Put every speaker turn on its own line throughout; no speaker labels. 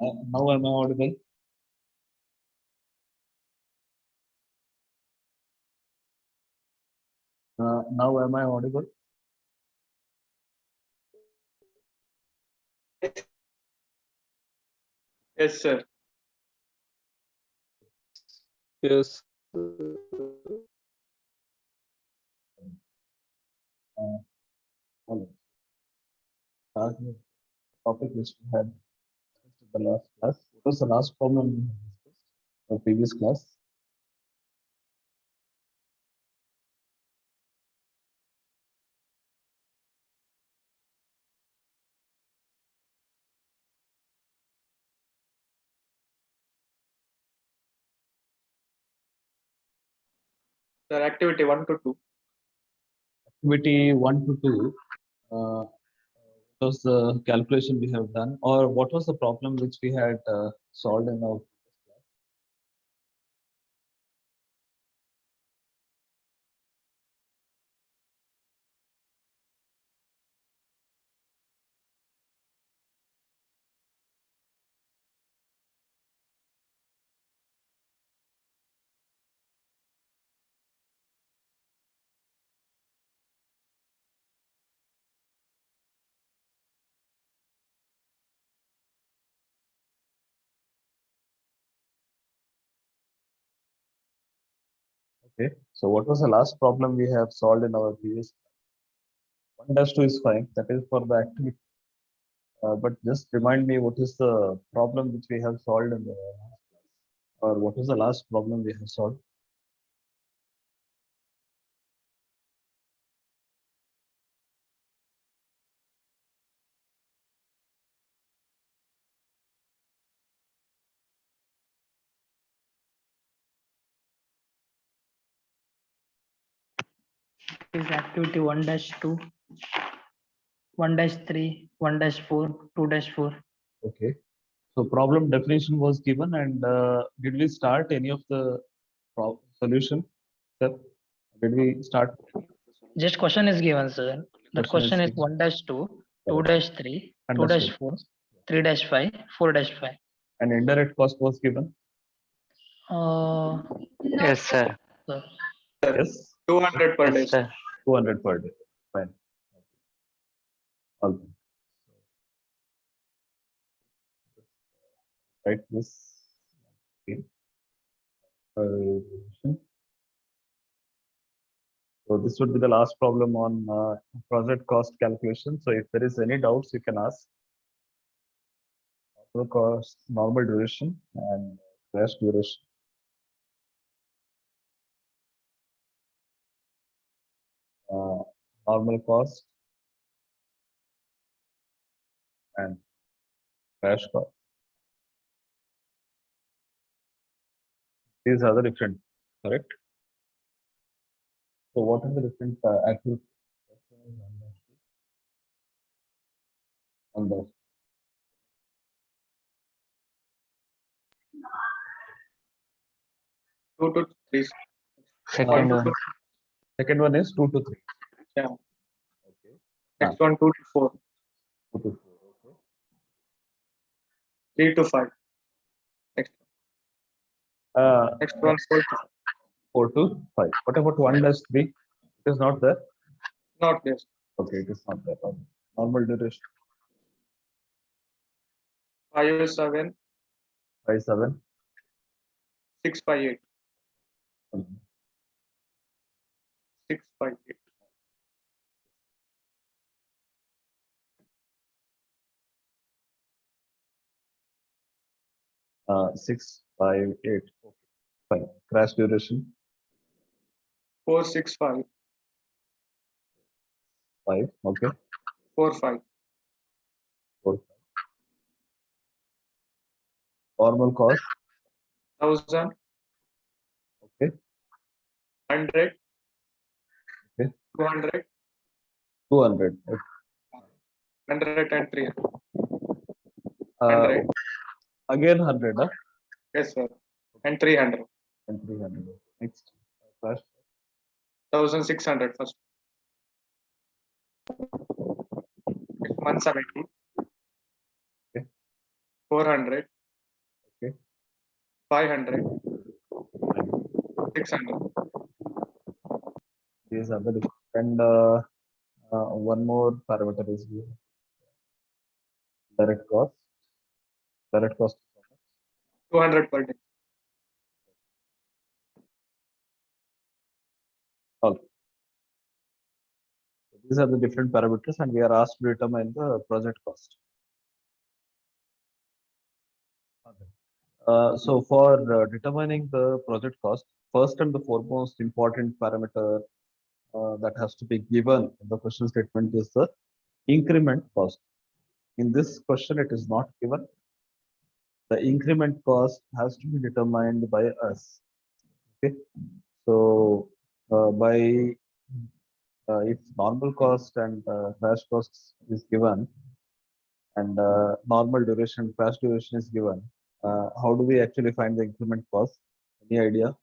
Now am I audible? Now am I audible?
Yes, sir.
Yes.
Hello. Start with topic which we had in the last class. What was the last problem we had discussed in the previous class?
Sir, activity 1 to 2.
Activity 1 to 2. What was the calculation we have done, or what was the problem which we had solved in our previous class? Okay, so what was the last problem we have solved in our previous? 1-2 is fine. That is for the activity. But just remind me what is the problem which we have solved in the last class, or what is the last problem we have solved?
Is activity 1-2, 1-3, 1-4, 2-4.
Okay. So problem definition was given, and did we start any of the solution? Sir, did we start?
Just question is given, sir. That question is 1-2, 2-3, 2-4, 3-5, 4-5.
And indirect cost was given.
Yes, sir.
Sir.
Yes.
200 per day.
Yes, sir.
200 per day. Fine. All right. Right. This. Okay. So this would be the last problem on project cost calculation. So if there is any doubts, you can ask. Total cost, normal duration, and crash duration. Normal cost and crash cost. These are the different, correct? So what are the different activities? On the
2 to 3.
Second one.
second one is 2 to 3.
Yeah.
Okay.
Next one 2 to 4.
2 to 4. Okay.
3 to 5. Next one 4 to 5.
4 to 5. What about 1-3? It is not there.
Not this.
Okay, it is not there. Normal duration
5 7
5-7.
6 5 8. 6 5 8.
Uh, 6 5 8. Okay. Fine. Crash duration
4 6 5.
5. Okay.
4 5.
4 5. Normal cost.
1000.
Okay.
100.
Okay.
200.
200. Okay.
100 and 300.
Uh,
100.
again 100. Huh?
Yes, sir. And 300.
And 300. Next. Crash
1600 first. It's 170.
Okay.
400.
Okay.
500. 600.
These are the different. And one more parameter is given. Direct cost. Direct cost.
200 per day.
All. These are the different parameters, and we are asked to determine the project cost. So for determining the project cost, first and the foremost important parameter that has to be given in the question statement is the increment cost. In this question, it is not given. The increment cost has to be determined by us. Okay, so if normal cost and crash costs is given, and normal duration, crash duration is given, how do we actually find the increment cost? Any idea?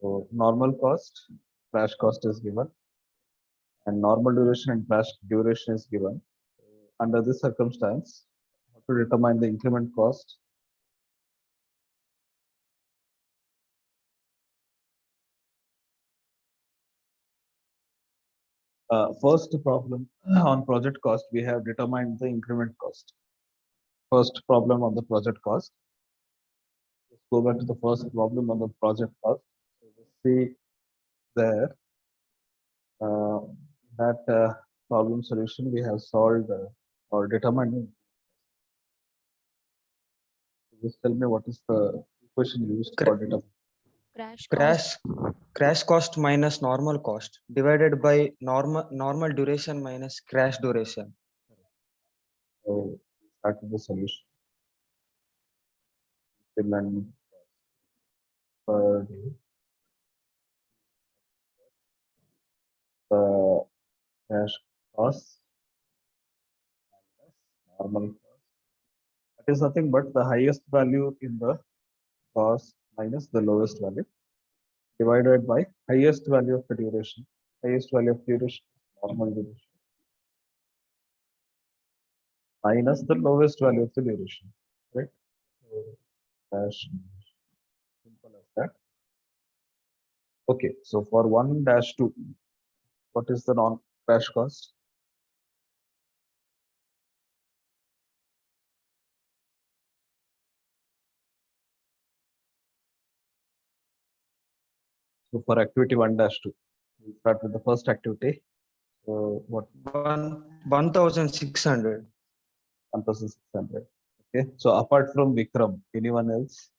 So normal cost, crash cost is given, and normal duration and crash duration is given. Under this circumstance, how to determine the increment cost? First problem on project cost, we have determined the increment cost. First problem on the project cost. Let's go back to the first problem on the project cost. So let's see there that problem solution we have solved or determined. Just tell me what is the equation used for determining.
Crash cost minus normal cost divided by normal duration minus crash duration.
So start with the solution. Increment per day. The cash cost minus normal cost. That is nothing but the highest value in the cost minus the lowest value divided by highest value of the duration. Highest value of duration, normal duration, minus the lowest value of the duration. Right? So dash simple as that. Okay, so for 1-2, what is the non-crash cost? So for activity 1-2, we start with the first activity. So what
1,600.
1,600. Okay. So apart from Vikram, anyone else?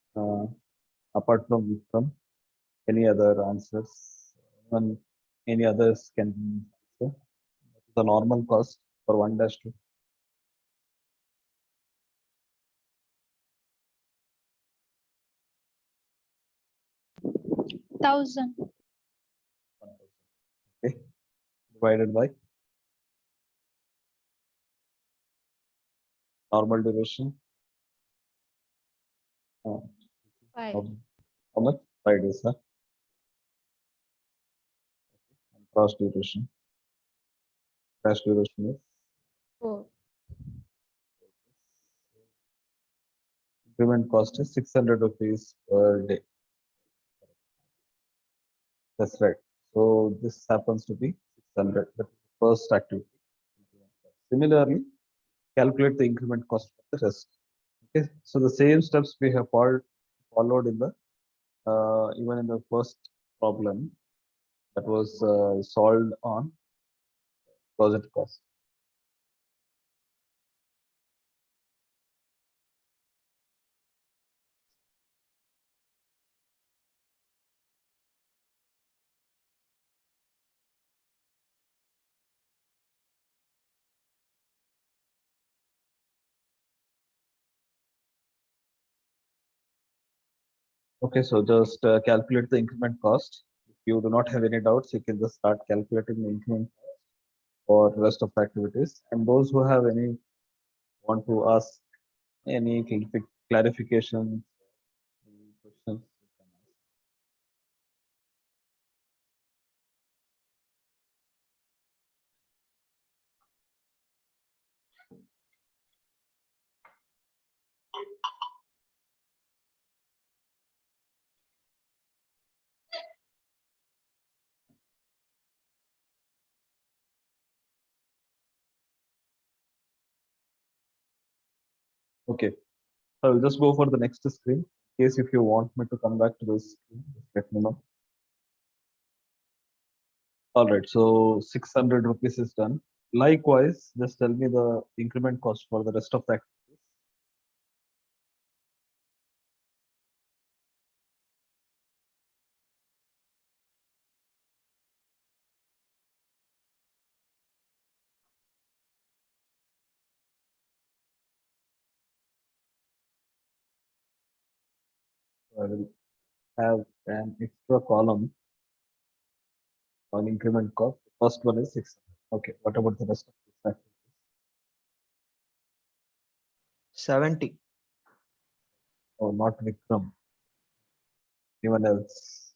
Apart from Vikram, any other answers? Any others can answer? The normal cost for 1-2.
1,000.
Okay. Divided by normal duration.
Five.
How much? 5 days, huh? And cross duration. Crash duration is
4.
increment cost is 600 rupees per day. That's right. So this happens to be 600. The first activity. Similarly, calculate the increment cost for the rest. Okay. So the same steps we have followed in the even in the first problem that was solved on project cost. Okay, so just calculate the increment cost. If you do not have any doubts, you can just start calculating the increment cost for the rest of the activities. And those who have any want to ask any clarification, any questions, you can ask. Okay, so I'll just go for the next screen. In case if you want me to come back to this screen, just let me know. All right, so 600 rupees is done. Likewise, just tell me the increment cost for the rest of the activities. I will have an extra column on increment cost. First one is 600. Okay, what about the rest of the activities?
70.
Oh, not Vikram. Anyone else?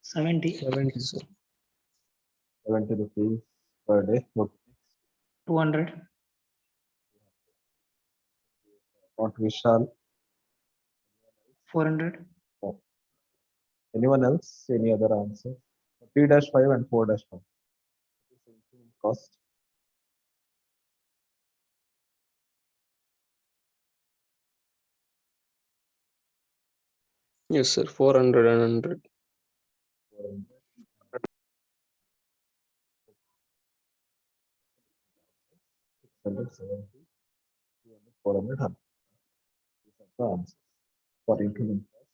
Seventy.
70, sir.
70 rupees per day. Okay.
200.
Not Vishal.
400.
Anyone else? Any other answer? 3-5 and 4-5. Cost.
Yes, sir. 400 and 100.
670, 200, 400, 100. These are the answers for increment cost.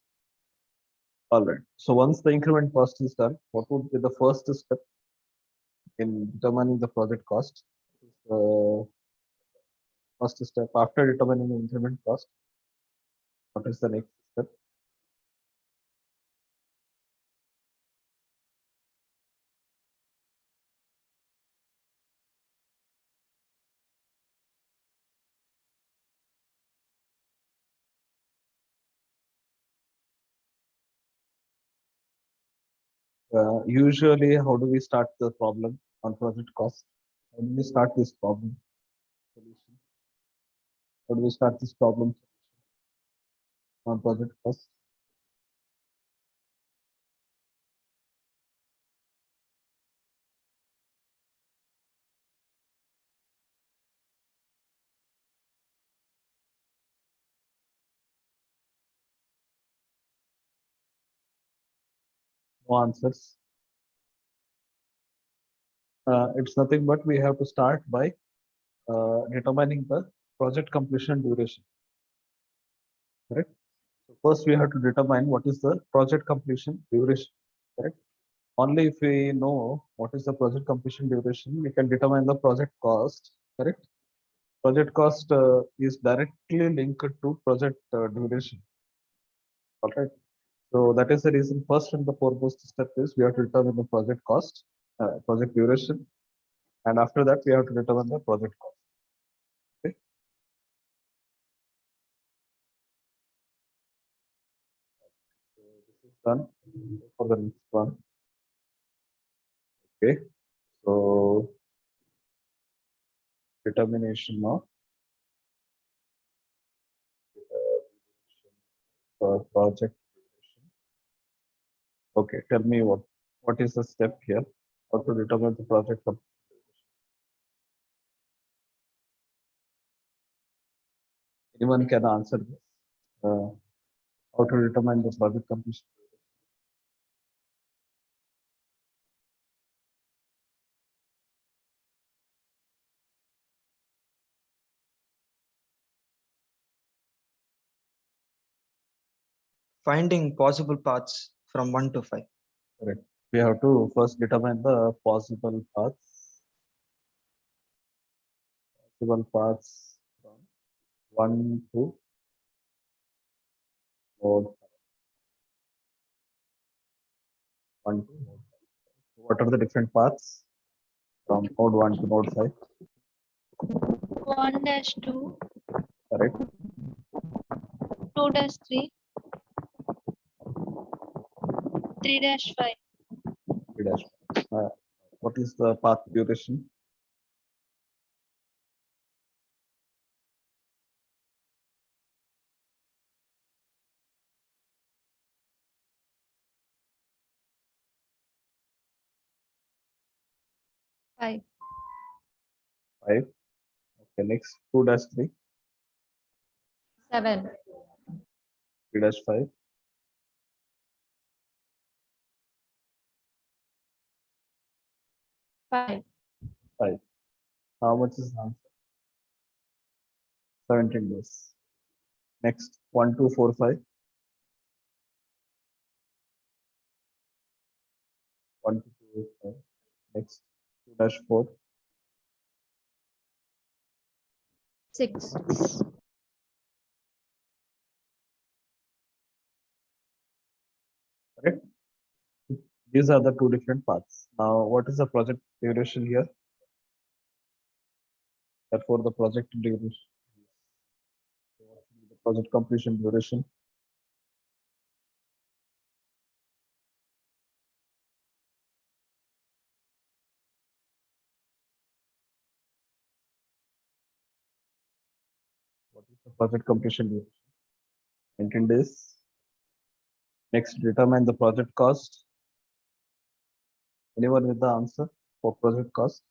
All right. So once the increment cost is done, what would be the first step in determining the project cost? First step after determining the increment cost. What is the next step? Usually, how do we start the problem on project cost? How do we start this problem solution? How do we start this problem on project cost? No answers. It's nothing but we have to start by determining the project completion duration. Correct. So first, we have to determine what is the project completion duration. Correct. Only if we know what is the project completion duration, we can determine the project cost. Correct. Project cost is directly linked to project duration. All right. So that is the reason. First and the foremost step is we have to determine the project cost, project duration, and after that we have to determine the project cost. Okay. So this is done for the next one. Okay. So determination of project duration. Okay, tell me what is the step here? How to determine the project completion duration? Anyone can answer this? How to determine the project completion duration?
Finding possible paths from 1 to 5.
Correct. We have to first determine the possible paths. Possible paths from 1 to node 5. 1 to node 5. What are the different paths from node 1 to node 5?
1-2,
Correct.
2-3, 3-5.
3-. What is the path duration?
5.
5. Okay, next 2-3,
7.
3-5,
5.
5. How much is the answer? 17 days. Next 1, 2, 4, 5. 1, 2, 2, 5. Next 2-4,
6.
correct? These are the two different paths. Now, what is the project duration here? Therefore, the project duration, the project completion duration. What is the project completion duration? 19 days. Next, determine the project cost. Anyone with the answer for project cost?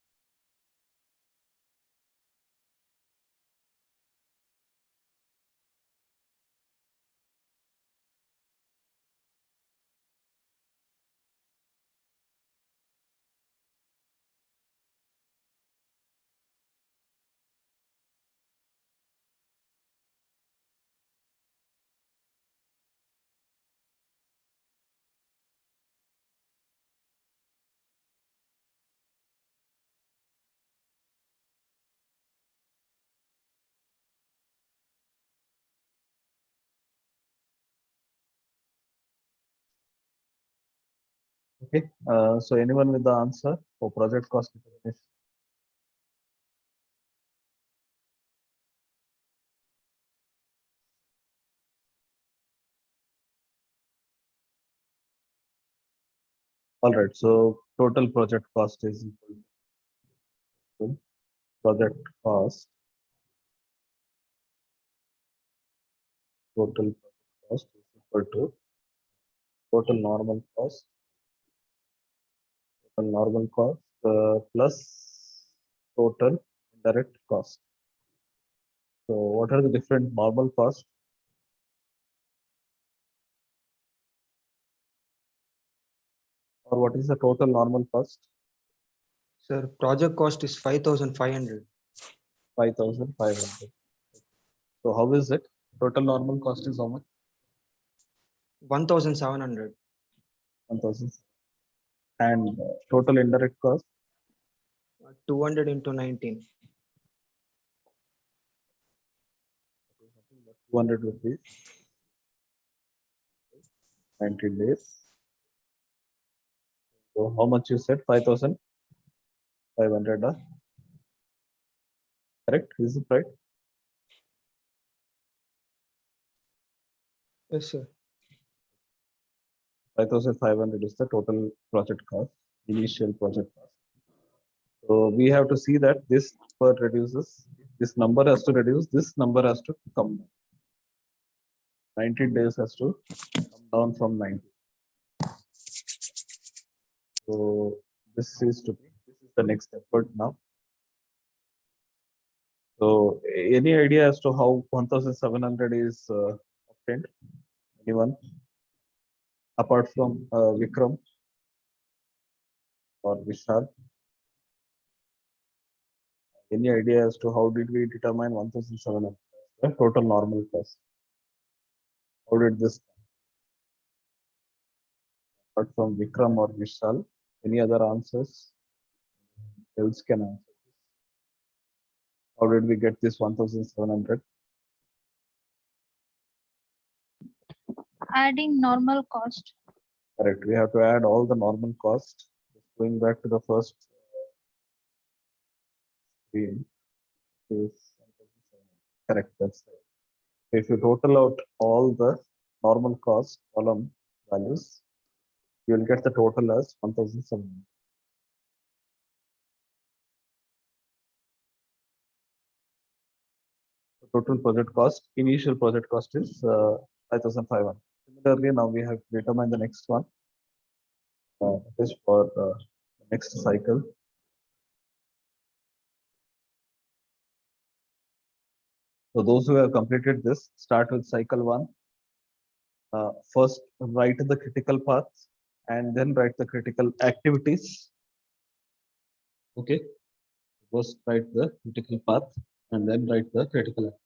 Okay, so anyone with the answer for project cost determination? All right, so total project cost is equal to project cost, total project cost is equal to total normal cost plus total direct cost. So what are the different normal costs? Or what is the total normal cost?
Sir, project cost is 5,500.
5,500. So how is it? Total normal cost is how much?
1,700.
1,000. And total indirect cost?
200 into 19.
200 rupees. 90 days. So how much you said? 5,500. Correct? Is it right?
Yes, sir.
5,500 is the total project cost, initial project cost. So we have to see that this number reduces, this number has to reduce, this number has to come down. 90 days has to come down from 90. So this is the next effort now. So any idea as to how 1,700 is obtained? Anyone? Apart from Vikram or Vishal? Any idea as to how did we determine 1,700? The total normal cost. How did this come? Apart from Vikram or Vishal, any other answers? Else can answer. How did we get this 1,700?
Adding normal cost.
Correct. We have to add all the normal cost. Going back to the first screen. Is correct. That's right. If you total out all the normal cost column values, you will get the total as 1,700. Total project cost, initial project cost is 5,500. Similarly, now we have determined the next one. This for the next cycle. So those who have completed this, start with cycle 1. First, write the critical paths and then write the critical activities. Okay. First, write the critical path and then write the critical activity.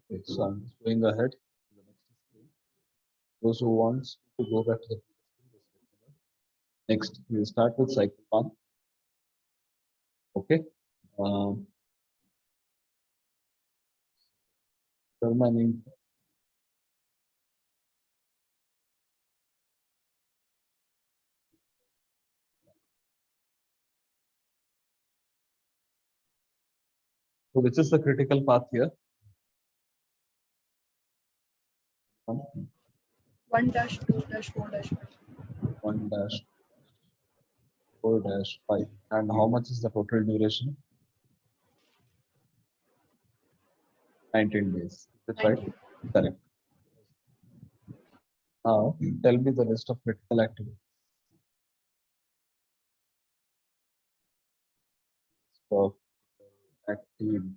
Okay, so I'm just going ahead to the next screen. Those who wants to go back to the previous screen, just let me know. Next, we'll start with cycle 1. Okay. Determining so which is the critical path here?
1 dash 2 dash 4 dash 5.
1 dash 4 dash 5. And how much is the total duration? 19 days. Is that right?
19.
Correct. Now, tell me the list of critical activities. So, activities.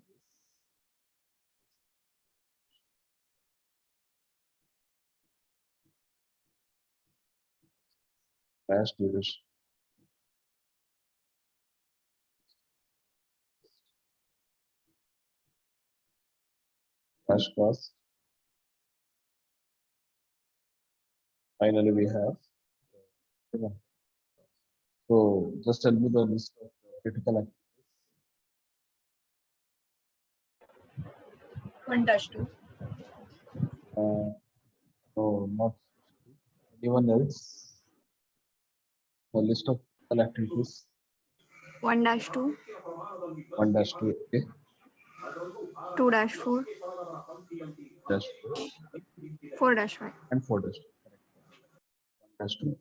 Dash duration. Dash cost. Finally, we have. So, just tell me the list of critical activities.
1 dash 2.
No, not anyone else. The list of critical activities.
1 dash 2,
1 dash 2. Okay.
2 dash 4,
Dash 4
4 dash 5.
and 4 dash 2. Correct. 1 dash 2.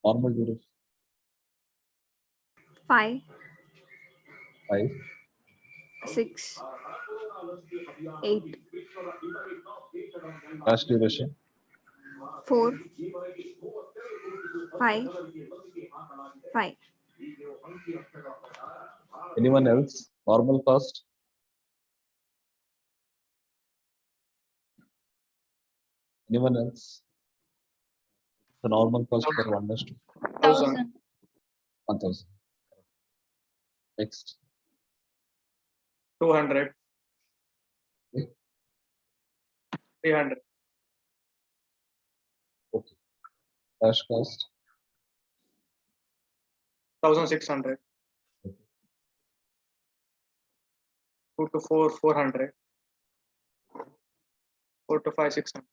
Normal duration.
5,
5.
6, 8,
Dash duration.
4, 5, 5.
Anyone else? Normal cost. Anyone else? The normal cost for 1 dash 2.
1000.
1000. Next.
200.
Okay.
300.
Okay. Dash cost.
1600. 2 to 4, 400. 4 to 5, 600.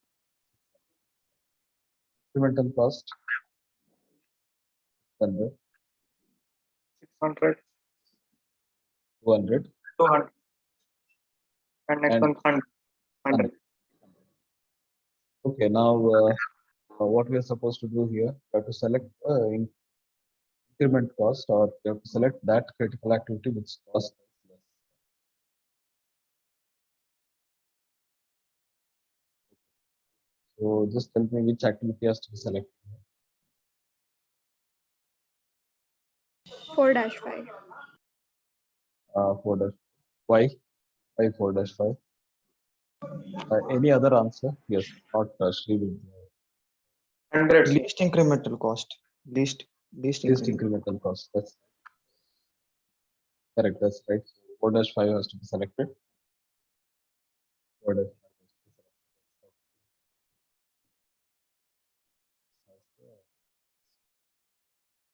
Incremental cost. 100.
600.
200.
200. And next
And-
one 100. 100.
Okay. Now, what we are supposed to do here? We have to select increment cost, or we have to select that critical activity which costs less. So just tell me which activity has to be selected.
4 dash 5.
4 dash. Why? Why 4 dash 5? Any other answer? Yes, not Sri will.
100.
Least incremental cost. Least
Least
incremental.
incremental cost. That's correct. That's right. 4 dash 5 has to be selected. 4 dash 5 has to be selected.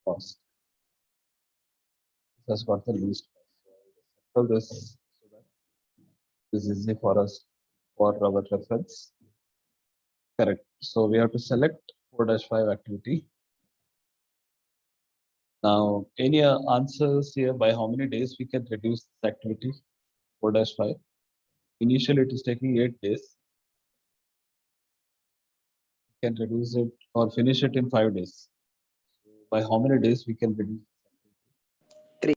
Cost. This has got the least cost. So this so that this is easy for us for our reference. Correct. So we have to select 4 dash 5 activity. Now, any answers here by how many days we can reduce this activity? 4 dash 5. Initially, it is taking 8 days. We can reduce it or finish it in 5 days. by how many days we can reduce?
3.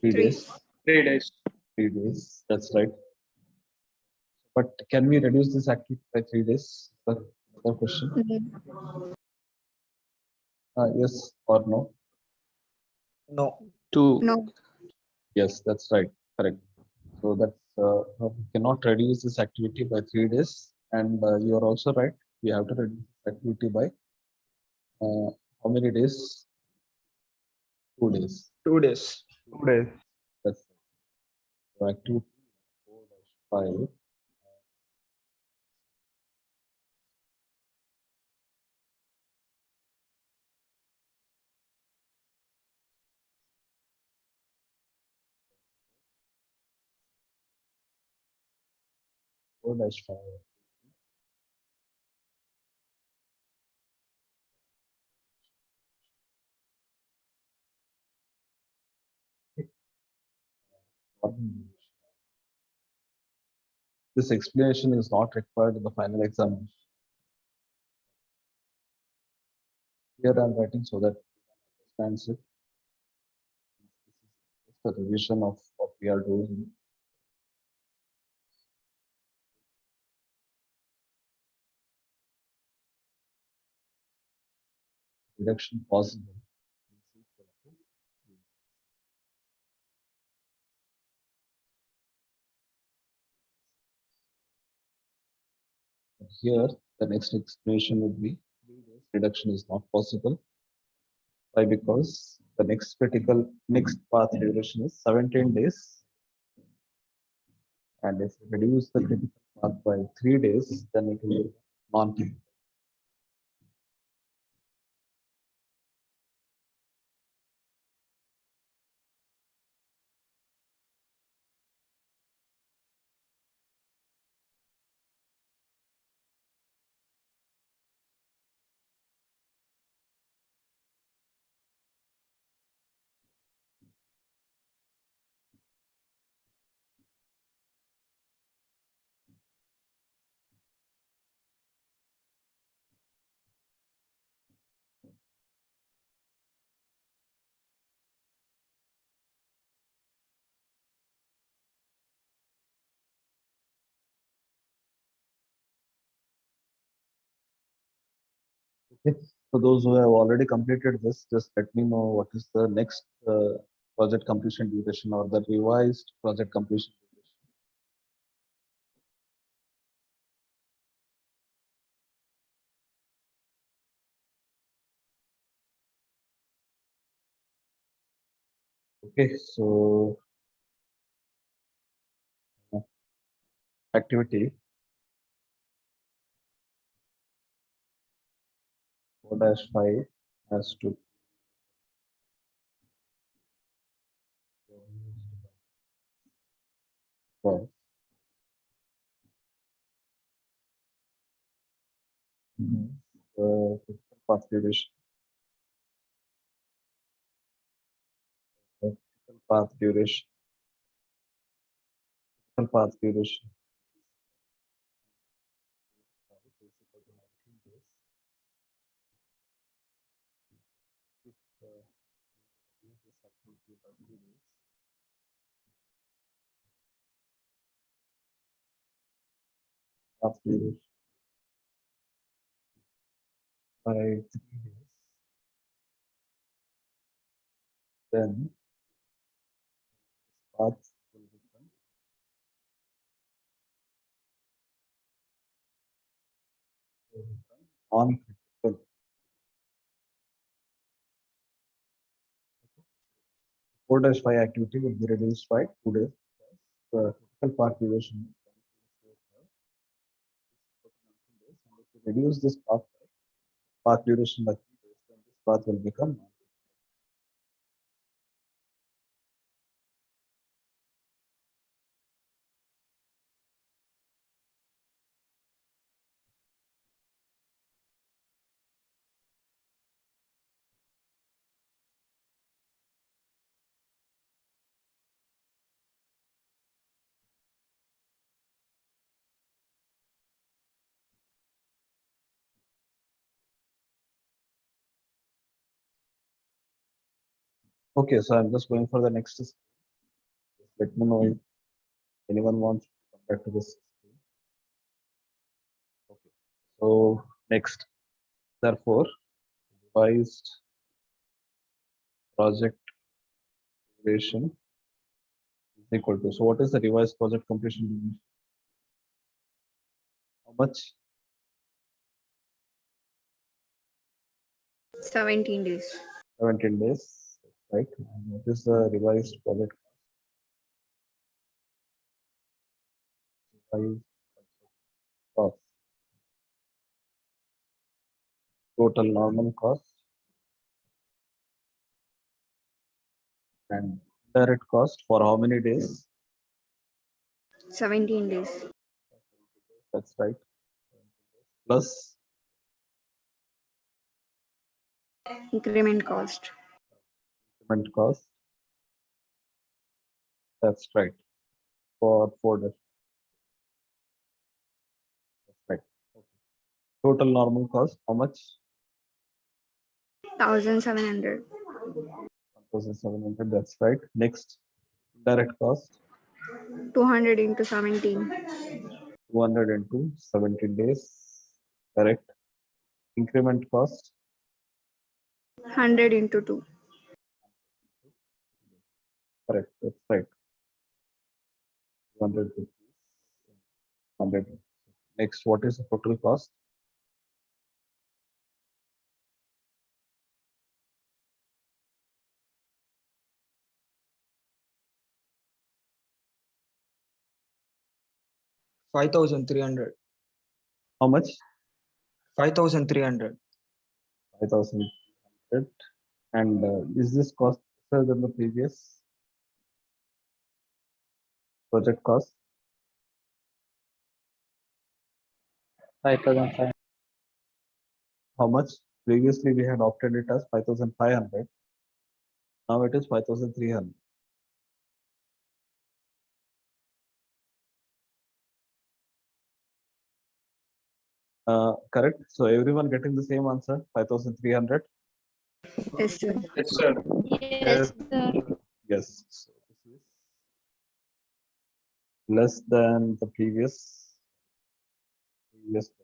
3
3.
days.
3 days.
3 days. That's right. But can we reduce this activity by 3 days? Another question. Yes or no?
No.
2.
No.
Yes, that's right. Correct. So that's we cannot reduce this activity by 3 days, and you are also right. We have to reduce this activity by how many days? 2 days.
2 days.
2 days.
That's so activity 4-5. Four dash five. This explanation is not required in the final exam. Here I'm writing so that you understands it. This is just a revision of what we are doing. Reduction possible. Here, the next explanation would be 3 days reduction is not possible. Why? Because the next path duration is 17 days. And if we reduce the critical path by 3 days, then it will be non-critical. Okay. For those who have already completed this, just let me know what is the next project completion duration or the revised project completion duration. Okay, so activity 4-5 has to well, critical path duration. Critical path duration. Critical path duration. Path duration by 3 days, then path will become non-critical. 4-5 activity will be reduced by 2 days. The critical path duration is and if you reduce this path duration by 3 days, then this path will become Okay, so I'm just going for the next. Let me know if anyone wants to come back to this. Okay. So next, therefore, revised project duration is equal to. So what is the revised project completion duration? How much?
17 days.
17 days, right? And what is the revised project revised cost? Total normal cost and direct cost for how many days?
17 days.
That's right. Plus
Increment cost.
increment cost. That's right. For 4 days. That's right. Okay. Total normal cost, how much?
1700.
1,700. That's right. Next, direct cost,
200 into 17.
200 into 17 days. Correct. Increment cost,
100 into 2.
correct. That's right. 200 rupees. 100. Next, what is the total cost?
$5,300.
How much?
5,300.
5,300. And is this cost lesser than the previous project cost?
5,500.
How much? Previously, we had opted it as 5,500. Now it is 5,300. Correct. So everyone getting the same answer, 5,300.
Yes, sir.
Yes, sir.
Yes. Yes. So this is less than the previous project cost.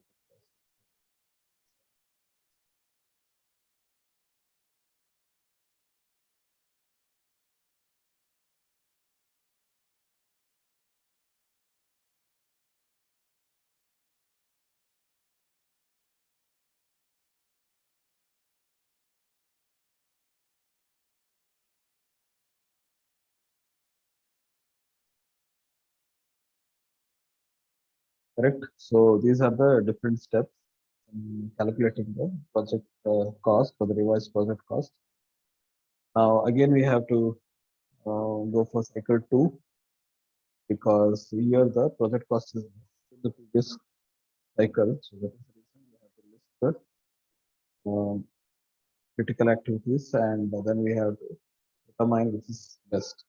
Correct. So these are the different steps in calculating the project cost for the revised project cost. Now again we have to go for cycle 2 because here the project cost is in the previous cycle. So that is the reason we have to list the critical activities and then we have to determine which is best.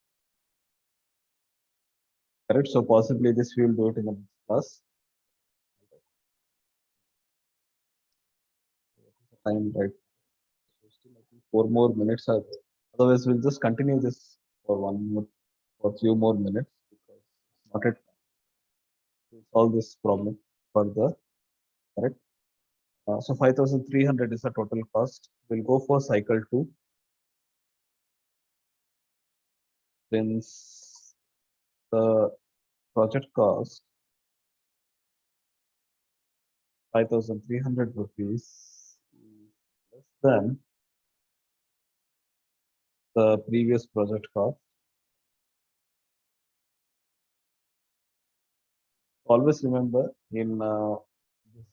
Correct. So possibly this we will do it in the next class. Time right. So still I think 4 more minutes are there. Otherwise we'll just continue this for for few more minutes because it's not yet to solve this problem further. Correct. So 5,300 is the total cost. We'll go for cycle 2. Since the project cost 5,300 rupees is less than the previous project cost. Always remember in this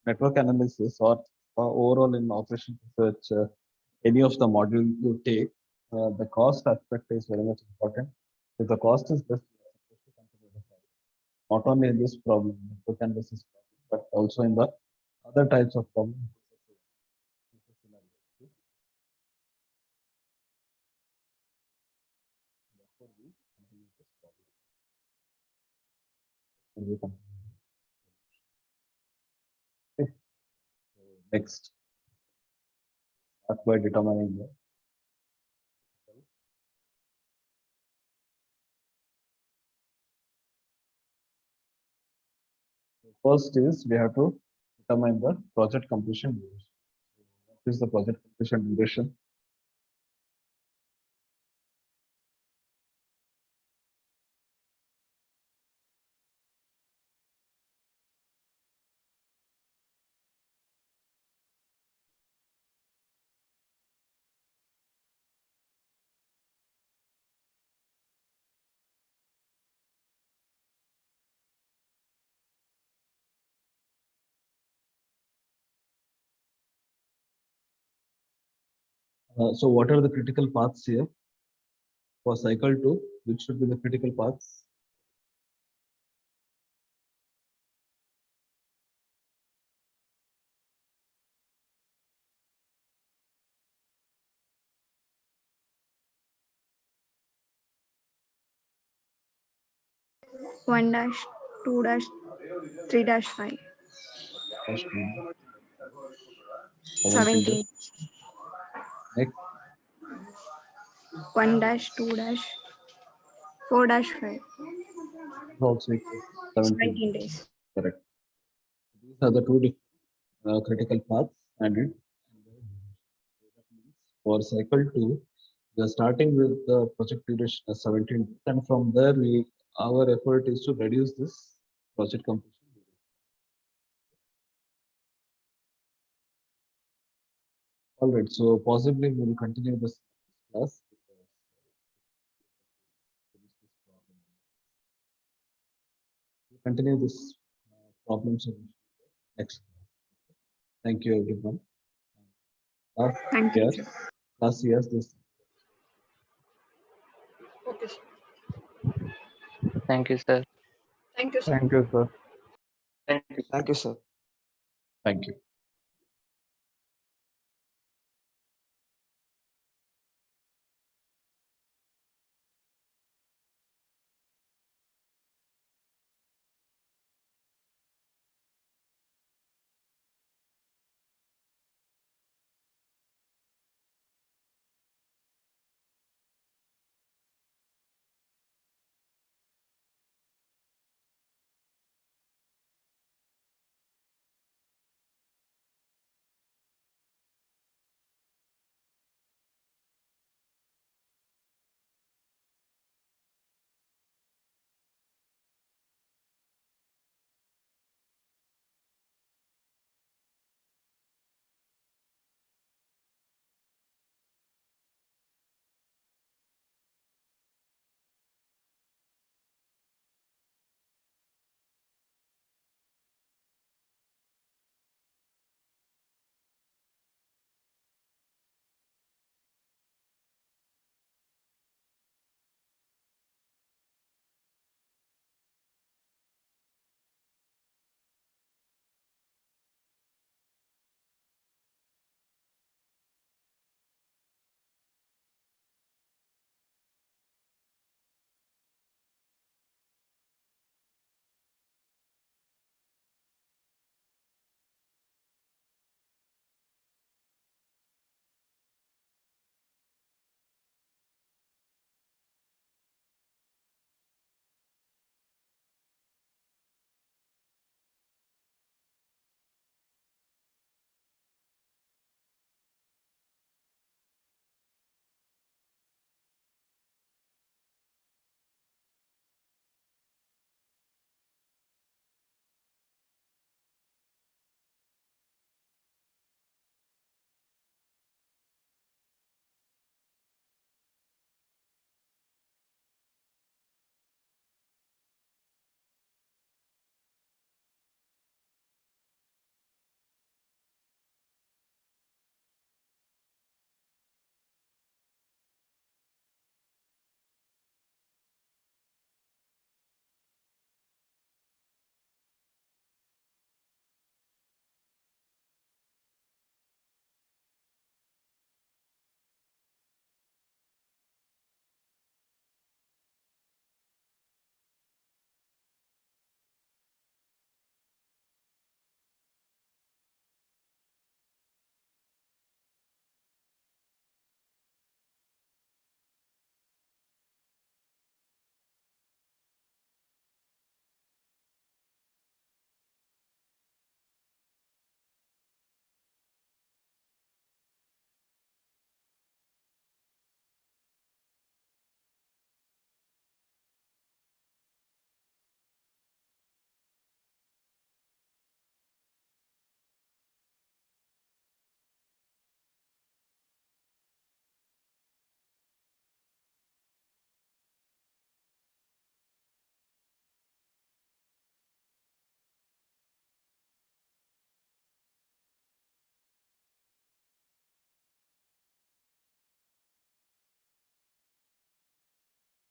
network analysis or overall in operation research, any of the module you take, the cost aspect is very much important. If the cost is less, you are supposed to consider the cost. Not only in this problem, network analysis problem, but also in the other types of problems. Therefore, we continue this problem. And we continue. Okay. So next, start by determining the First is we have to determine the project completion duration. What is the project completion duration? So what are the critical paths here? For cycle 2, which should be the critical paths?
One dash, two dash, 3-5,
First one,
17.
Next,
1 dash, 2 dash, 4-5,
also equal to 17.
17 days.
Correct. These are the two critical paths and it. For cycle 2, we are starting with the project duration as 17 days, and from there our effort is to reduce this project completion duration. All right, so possibly we will continue this class. We'll continue this problem solution next class. Thank you, everyone.
Thank you.
Yes, class yes, this.
Okay, sir.
Thank you, sir.
Thank you, sir.
Thank you, sir.
Thank you, sir.
Thank you.